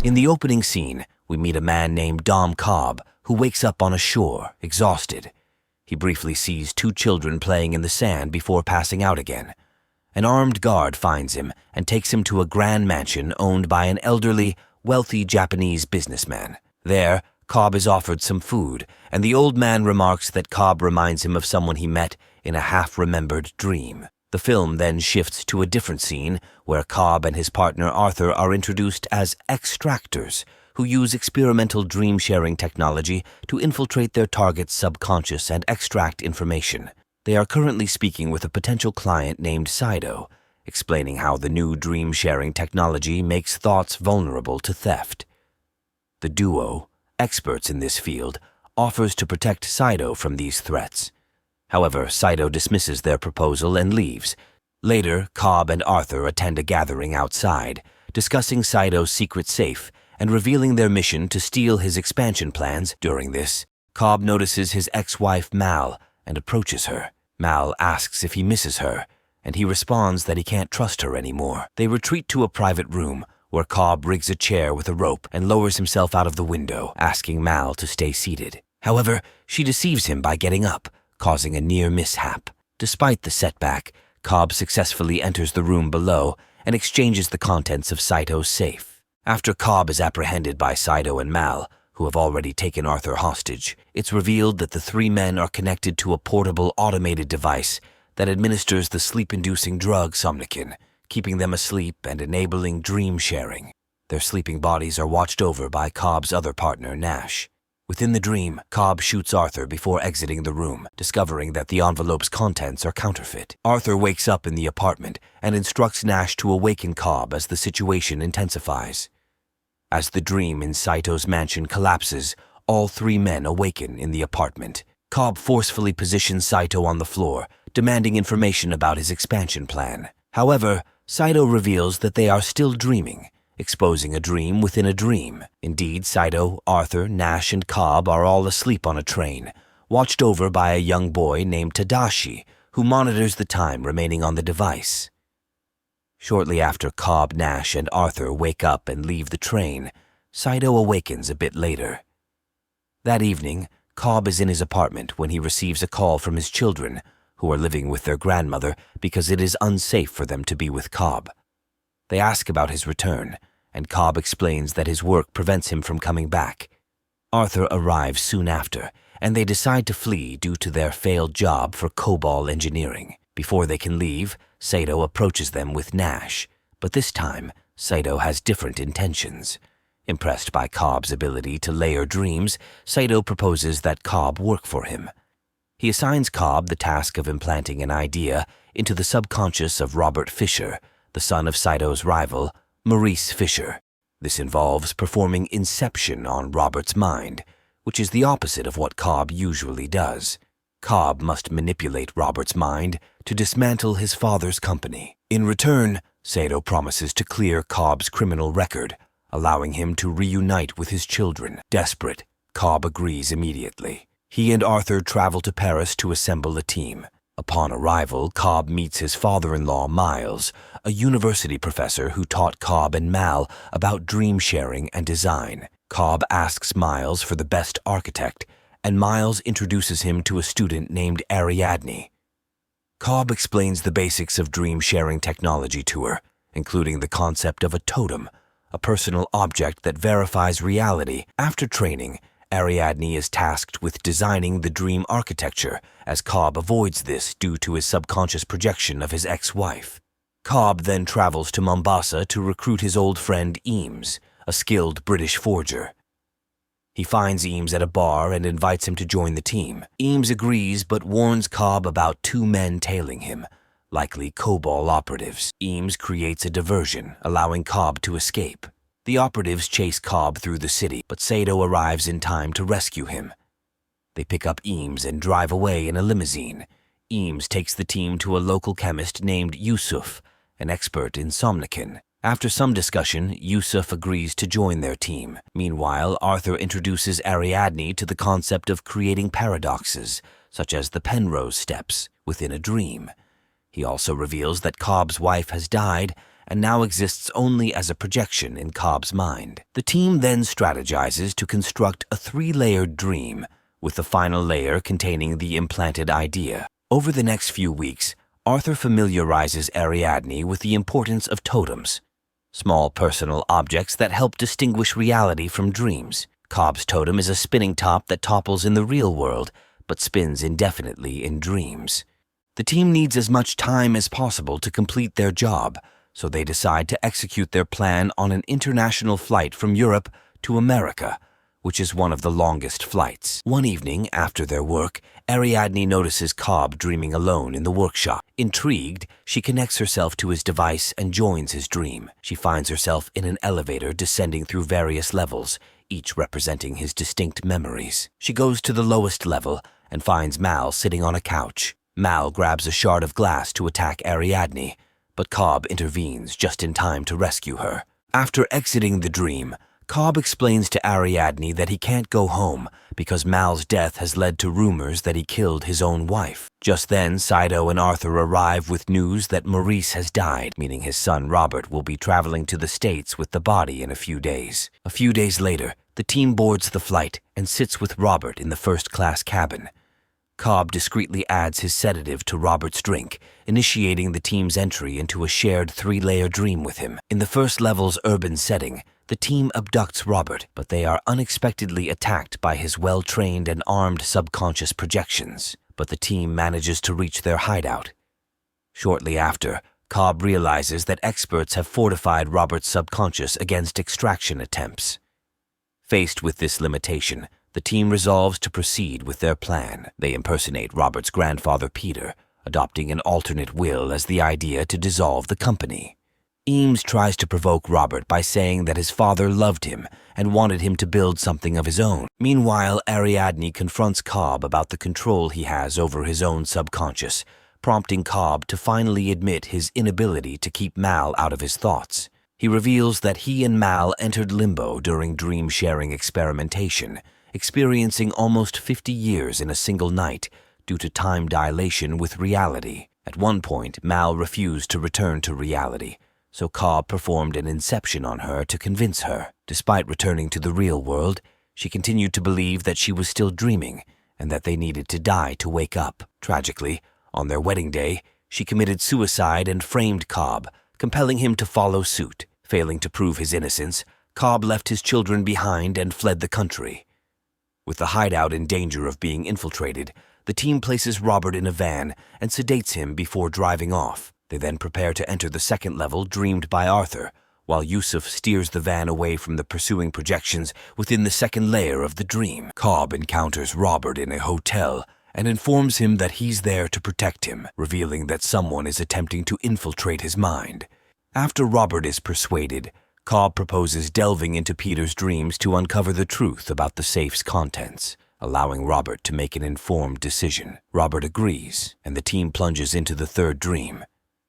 In the opening scene, we meet a man named Dom Cobb who wakes up on a shore, exhausted. He briefly sees two children playing in the sand before passing out again. An armed guard finds him and takes him to a grand mansion owned by an elderly, wealthy Japanese businessman. There, Cobb is offered some food, and the old man remarks that Cobb reminds him of someone he met in a half-remembered dream. The film then shifts to a different scene where Cobb and his partner Arthur are introduced as extractors, who use experimental dream-sharing technology to infiltrate their target's subconscious and extract information. They are currently speaking with a potential client named Saito, explaining how the new dream-sharing technology makes thoughts vulnerable to theft. The duo, experts in this field, offers to protect Saito from these threats. However, Saito dismisses their proposal and leaves. Later, Cobb and Arthur attend a gathering outside, discussing Saito's secret safe and revealing their mission to steal his expansion plans. During this, Cobb notices his ex-wife Mal and approaches her. Mal asks if he misses her, and he responds that he can't trust her anymore. They retreat to a private room, where Cobb rigs a chair with a rope and lowers himself out of the window, asking Mal to stay seated. However, she deceives him by getting up, causing a near mishap. Despite the setback, Cobb successfully enters the room below and exchanges the contents of Saito's safe. After Cobb is apprehended by Saito and Mal, who have already taken Arthur hostage, it's revealed that the three men are connected to a portable automated device that administers the sleep-inducing drug Somnican, keeping them asleep and enabling dream sharing. Their sleeping bodies are watched over by Cobb's other partner, Nash. Within the dream, Cobb shoots Arthur before exiting the room, discovering that the envelope's contents are counterfeit. Arthur wakes up in the apartment and instructs Nash to awaken Cobb as the situation intensifies. As the dream in Saito's mansion collapses, all three men awaken in the apartment. Cobb forcefully positions Saito on the floor, demanding information about his expansion plan. However, Saito reveals that they are still dreaming, exposing a dream within a dream. Indeed, Saito, Arthur, Nash, and Cobb are all asleep on a train, watched over by a young boy named Tadashi, who monitors the time remaining on the device. Shortly after Cobb, Nash, and Arthur wake up and leave the train, Saito awakens a bit later. That evening, Cobb is in his apartment when he receives a call from his children, who are living with their grandmother because it is unsafe for them to be with Cobb. They ask about his return, and Cobb explains that his work prevents him from coming back. Arthur arrives soon after, and they decide to flee due to their failed job for COBOL engineering. Before they can leave, Saito approaches them with Nash, but this time, Saito has different intentions. Impressed by Cobb's ability to layer dreams, Saito proposes that Cobb work for him. He assigns Cobb the task of implanting an idea into the subconscious of Robert Fisher, the son of Saito's rival, Maurice Fisher. This involves performing Inception on Robert's mind, which is the opposite of what Cobb usually does. Cobb must manipulate Robert's mind to dismantle his father's company. In return, Saito promises to clear Cobb's criminal record, allowing him to reunite with his children. Desperate, Cobb agrees immediately. He and Arthur travel to Paris to assemble a team. Upon arrival, Cobb meets his father-in-law, Miles, a university professor who taught Cobb and Mal about dream sharing and design. Cobb asks Miles for the best architect, and Miles introduces him to a student named Ariadne. Cobb explains the basics of dream-sharing technology to her, including the concept of a totem, a personal object that verifies reality. After training, Ariadne is tasked with designing the dream architecture, as Cobb avoids this due to his subconscious projection of his ex-wife. Cobb then travels to Mombasa to recruit his old friend Eames, a skilled British forger. He finds Eames at a bar and invites him to join the team. Eames agrees but warns Cobb about two men tailing him, likely COBOL operatives. Eames creates a diversion, allowing Cobb to escape. The operatives chase Cobb through the city, but Saito arrives in time to rescue him. They pick up Eames and drive away in a limousine. Eames takes the team to a local chemist named Yusuf, an expert in Somnican. After some discussion, Yusuf agrees to join their team. Meanwhile, Arthur introduces Ariadne to the concept of creating paradoxes, such as the Penrose steps, within a dream. He also reveals that Cobb's wife has died and now exists only as a projection in Cobb's mind. The team then strategizes to construct a 3-layered dream, with the final layer containing the implanted idea. Over the next few weeks, Arthur familiarizes Ariadne with the importance of totems, small personal objects that help distinguish reality from dreams. Cobb's totem is a spinning top that topples in the real world, but spins indefinitely in dreams. The team needs as much time as possible to complete their job, so they decide to execute their plan on an international flight from Europe to America, which is one of the longest flights. One evening, after their work, Ariadne notices Cobb dreaming alone in the workshop. Intrigued, she connects herself to his device and joins his dream. She finds herself in an elevator descending through various levels, each representing his distinct memories. She goes to the lowest level and finds Mal sitting on a couch. Mal grabs a shard of glass to attack Ariadne, but Cobb intervenes just in time to rescue her. After exiting the dream, Cobb explains to Ariadne that he can't go home because Mal's death has led to rumors that he killed his own wife. Just then, Saito and Arthur arrive with news that Maurice has died, meaning his son Robert will be traveling to the States with the body in a few days. A few days later, the team boards the flight and sits with Robert in the first-class cabin. Cobb discreetly adds his sedative to Robert's drink, initiating the team's entry into a shared 3-layer dream with him. In the first level's urban setting, the team abducts Robert, but they are unexpectedly attacked by his well-trained and armed subconscious projections. But the team manages to reach their hideout. Shortly after, Cobb realizes that experts have fortified Robert's subconscious against extraction attempts. Faced with this limitation, the team resolves to proceed with their plan. They impersonate Robert's grandfather Peter, adopting an alternate will as the idea to dissolve the company. Eames tries to provoke Robert by saying that his father loved him and wanted him to build something of his own. Meanwhile, Ariadne confronts Cobb about the control he has over his own subconscious, prompting Cobb to finally admit his inability to keep Mal out of his thoughts. He reveals that he and Mal entered limbo during dream-sharing experimentation, experiencing almost 50 years in a single night due to time dilation with reality. At one point, Mal refused to return to reality, so Cobb performed an Inception on her to convince her. Despite returning to the real world, she continued to believe that she was still dreaming and that they needed to die to wake up. Tragically, on their wedding day, she committed suicide and framed Cobb, compelling him to follow suit. Failing to prove his innocence, Cobb left his children behind and fled the country. With the hideout in danger of being infiltrated, the team places Robert in a van and sedates him before driving off. They then prepare to enter the second level dreamed by Arthur, while Yusuf steers the van away from the pursuing projections within the second layer of the dream. Cobb encounters Robert in a hotel and informs him that he's there to protect him, revealing that someone is attempting to infiltrate his mind. After Robert is persuaded, Cobb proposes delving into Peter's dreams to uncover the truth about the safe's contents, allowing Robert to make an informed decision. Robert agrees, and the team plunges into the third dream.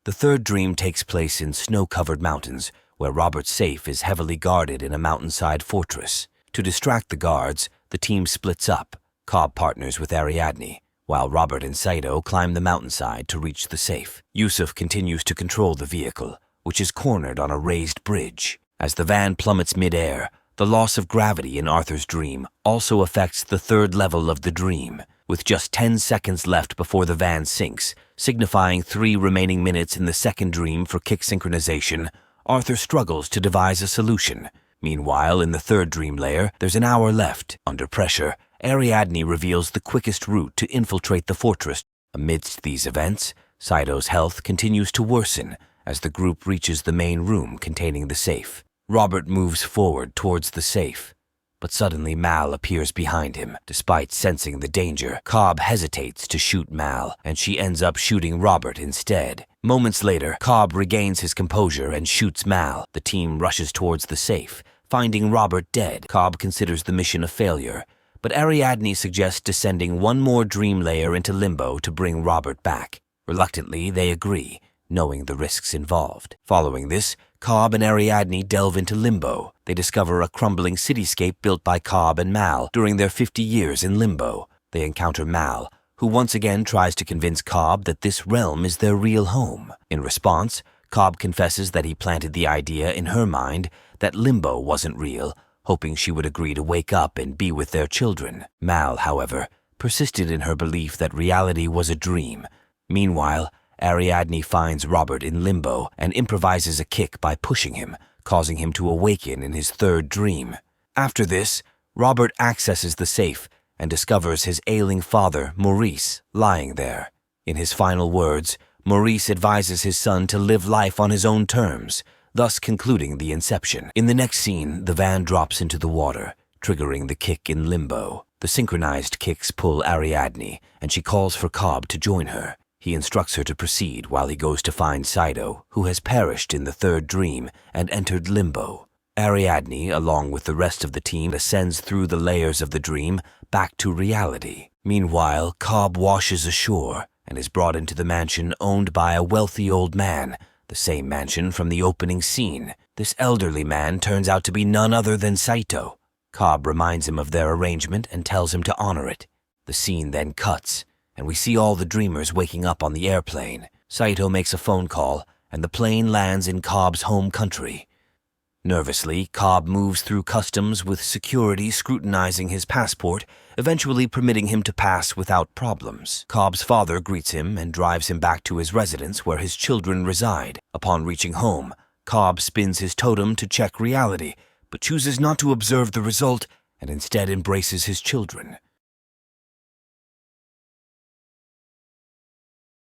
The third dream takes place in snow-covered mountains, where Robert's safe is heavily guarded in a mountainside fortress. To distract the guards, the team splits up. Cobb partners with Ariadne, while Robert and Saito climb the mountainside to reach the safe. Yusuf continues to control the vehicle, which is cornered on a raised bridge. As the van plummets mid-air, the loss of gravity in Arthur's dream also affects the third level of the dream. With just 10 seconds left before the van sinks, signifying 3 remaining minutes in the second dream for kick synchronization, Arthur struggles to devise a solution. Meanwhile, in the third dream layer, there's an hour left. Under pressure, Ariadne reveals the quickest route to infiltrate the fortress. Amidst these events, Saito's health continues to worsen as the group reaches the main room containing the safe. Robert moves forward towards the safe, but suddenly Mal appears behind him. Despite sensing the danger, Cobb hesitates to shoot Mal, and she ends up shooting Robert instead. Moments later, Cobb regains his composure and shoots Mal. The team rushes towards the safe, finding Robert dead. Cobb considers the mission a failure, but Ariadne suggests descending one more dream layer into limbo to bring Robert back. Reluctantly, they agree, knowing the risks involved. Following this, Cobb and Ariadne delve into limbo. They discover a crumbling cityscape built by Cobb and Mal during their 50 years in limbo. They encounter Mal, who once again tries to convince Cobb that this realm is their real home. In response, Cobb confesses that he planted the idea in her mind that limbo wasn't real, hoping she would agree to wake up and be with their children. Mal, however, persisted in her belief that reality was a dream. Meanwhile, Ariadne finds Robert in limbo and improvises a kick by pushing him, causing him to awaken in his third dream. After this, Robert accesses the safe and discovers his ailing father, Maurice, lying there. In his final words, Maurice advises his son to live life on his own terms, thus concluding the Inception. In the next scene, the van drops into the water, triggering the kick in limbo. The synchronized kicks pull Ariadne, and she calls for Cobb to join her. He instructs her to proceed while he goes to find Saito, who has perished in the third dream and entered limbo. Ariadne, along with the rest of the team, ascends through the layers of the dream back to reality. Meanwhile, Cobb washes ashore and is brought into the mansion owned by a wealthy old man, the same mansion from the opening scene. This elderly man turns out to be none other than Saito. Cobb reminds him of their arrangement and tells him to honor it. The scene then cuts, and we see all the dreamers waking up on the airplane. Saito makes a phone call, and the plane lands in Cobb's home country. Nervously, Cobb moves through customs with security scrutinizing his passport, eventually permitting him to pass without problems. Cobb's father greets him and drives him back to his residence where his children reside. Upon reaching home, Cobb spins his totem to check reality, but chooses not to observe the result and instead embraces his children.